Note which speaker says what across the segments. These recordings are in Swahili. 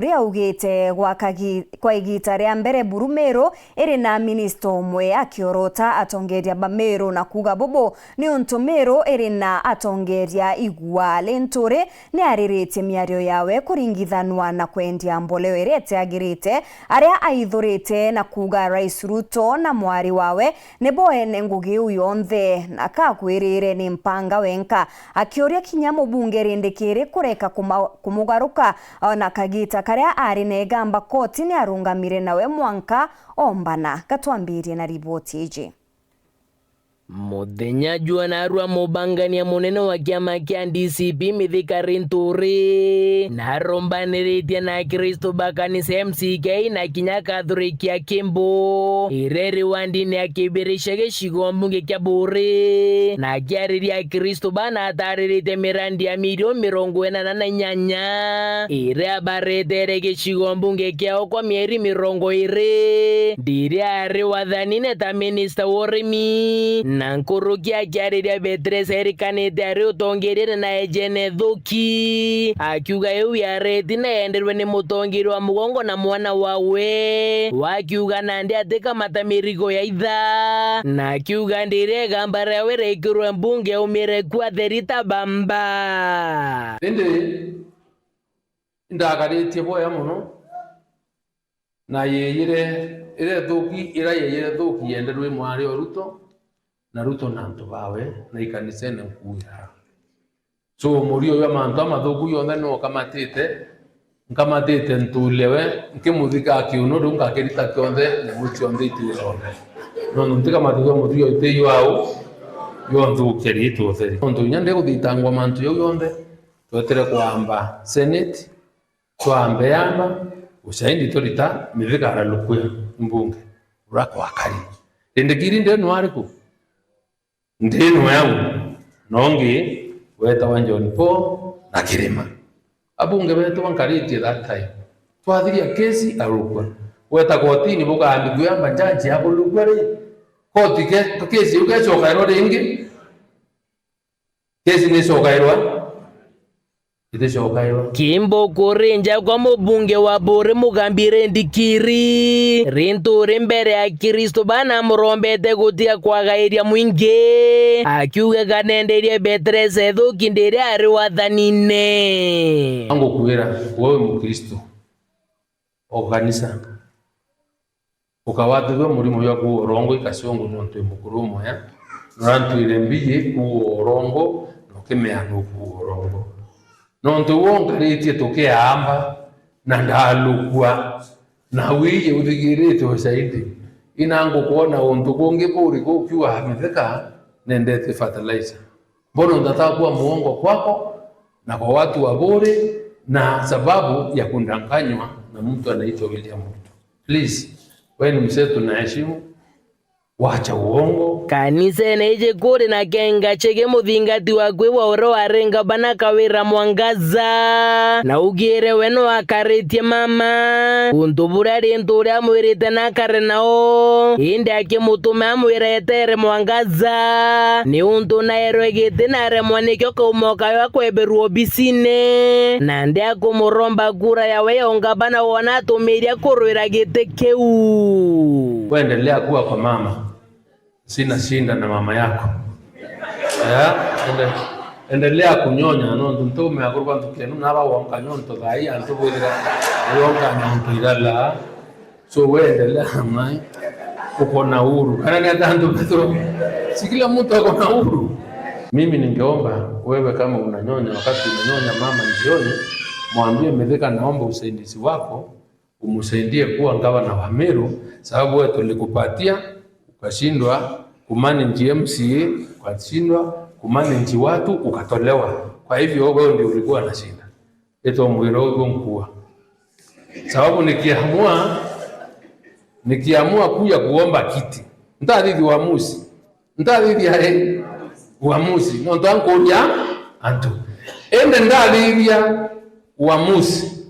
Speaker 1: ria ugite kwa igita ria mbere Burumero iri na minister umwe akiorota atongeria Bamero na kuga bobo ni untumero iri na atongeria igua Lentore ni aririte miario yawe kuringithanwa na kwendia mboleo irete agirite aria aithurite na kuga Rais Ruto na mwari wawe nebo ene ngugi uyonthe na kakwirire ni mpanga wenka akioria kinyamo bunge rindikire kureka kumugaruka na kagita karia ari negamba koti ni arungamire nawe Mwanka Ombana katwambirie na riboti iji.
Speaker 2: Muthenya Juanarua mubangania munene wa kiama kia DCP Mithika Linturi na rombaniritie na Kristo bakanisa MCK na kinya kathurikia Kimbo ireri wandini akibirisha gicigo mbunge kia Buri na kiariria Kristo bana ataririte mirandi ya milioni 48 ire abaretere gicigo mbunge kiao kwa mieri 20 ndiri ari wathanine ta minister worimi na nkurukia kiariria Beatrice erikanite ari utongerire na Ejene Thuki akiuga yu yareti na enderwe ni mutongiri wa mugongo na mwana wawe wakiuga nandi atika matamirigo ya itha na akiuga ndire gambara yawe reikirwe mbunge umire kwa Therita Bamba
Speaker 3: indi ndagaritie boya muno na ire Thuki yeyire Thuki yenderwe mwari o Ruto na Ruto na antu bawe na ikanisene nkuya so muri oyo amantu amathuku yonthe no nkamatite ntulewe nkimuthika akiuno ngakirita kionthe mucho nditire yone no ntika mathuku muthio iteyo au yonthe ukirito theri onto nyande guthitangwa mantu yo yonthe twetere kwamba senate twambe yama usaindi torita Mithika aralukuya mbunge urako akari ndekiri ndeno ariko ndino yangu nongi weta wa John Paul na Kirima abunge betu wankaritie that time twathiria kesi arukwa weta kotini bugambi kuyamba jaji abo lugware koti kesi ugechoka ero ringi kesi ni sokairwa
Speaker 2: Kimbo kurinja kwa mubunge wa Buri Mugambire Ndikiri Linturi mbere ya Kristo bana murombete gutia kwa gairia mwingi akiuga kanenderie Beatrice Thuki ndire ari wathanine
Speaker 3: ango kuwira wewe Mukristo okanisa ukawathwe murimo ya kuorongo ikasongo nonto mukuru ya nantu ile mbiye kuorongo nokemeano kuorongo nonto wongaritie tukiamba na ndalukwa na wiye uthigirite usaidi inango kuona untu kungi Buri kukiwa Mithika nendete fertilizer mbono ndatakuwa muongo kwako na kwa watu wa Buri na sababu ya kundanganywa na mtu anaitwa William Ruto. Please wewe mseto na heshima wacha uongo
Speaker 2: kanisa neje kuri na kenga chege muthingati wa kwewa oro arenga bana kawira Mwangaza na ugire weno akaritie mama untubura Linturi amwirite na kare nao indi akimutume amwiretere Mwangaza ni untu na erwegete na remwanikyo kaumoka yo akweberu obisine na ndi akumuromba kura yawe yonga bana wona atumiria kurwira gite keu
Speaker 3: kuendelea kuwa kwa mama sina shinda na mama yako endelea kunyonya no ntume akurwa ntukenu naba wonka nyonto dai antubudira wonka nyonto irala so endelea mai uko na uhuru kana ni tanto Petro si kila mtu ako na uhuru. Mimi ningeomba wewe kama unanyonya wakati unanyonya mama jioni mwambie Mithika naomba usaidizi wako umsaidie kuwa gavana wa Meru sababu wewe tulikupatia ukashindwa kumanage MCA ukashindwa kumanage watu ukatolewa. Kwa hivyo wewe ndio ulikuwa na shida. Eto mwiro wako mkuu. Sababu nikiamua kuja kuomba kiti. Ndadidi uamuzi. Ndadidi ya uamuzi. Ndo ankolia antu. Ende ndadidi ya uamuzi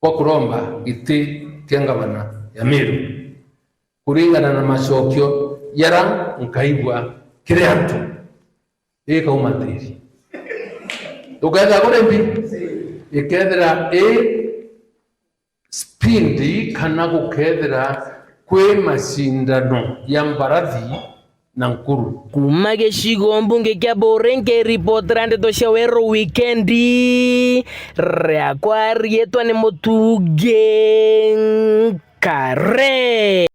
Speaker 3: kwa kuromba iti gavana ya Meru. Kuringana na macokio yara nkaigwa kire antu ika umatiri tukaenda kule mbi ikethera pindi kana gukethira kwi macindano ya mbarathi Nakuru.
Speaker 2: Kuma gĩcigo mbunge kĩa Borenke ripotera ndeto cia Werũ wikendi rĩakwa rietwa nĩ Mũtungi Kare.